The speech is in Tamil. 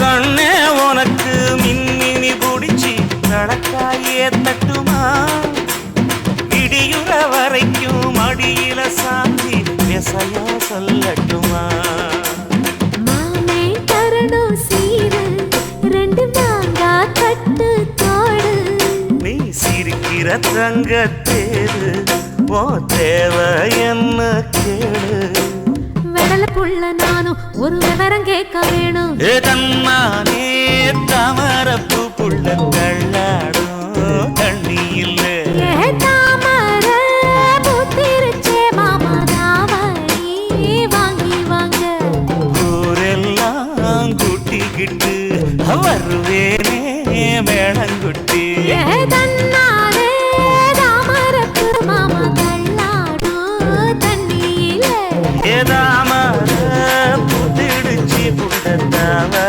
கண்ணே உனக்கு மின்மினி பிடிச்சி நடக்காயே தட்டுமா இடியுற வரைக்கும் அடியில சாந்தி விசையா சொல்லட்டுமா மாமே தரணும் சீரு ரெண்டு மாங்கா கட்டு தோடு நீ சிரிக்கிற தங்கத்தேரு ஓ தேவை என்ன கேளு வெடல புள்ள நானும் ஒரு விவரம் கேட்க வேணும் ஏ தன்னானே தாமரப்பு புள்ள கள்ளாடும் தண்ணி இல்ல ஏ தாமர பூத்திருச்சே மாமா தாவணி வாங்கி வாங்க ஊரெல்லாம் கூட்டிக்கிட்டு வருவேனே மேளங்குட்டி ஏ தன்ன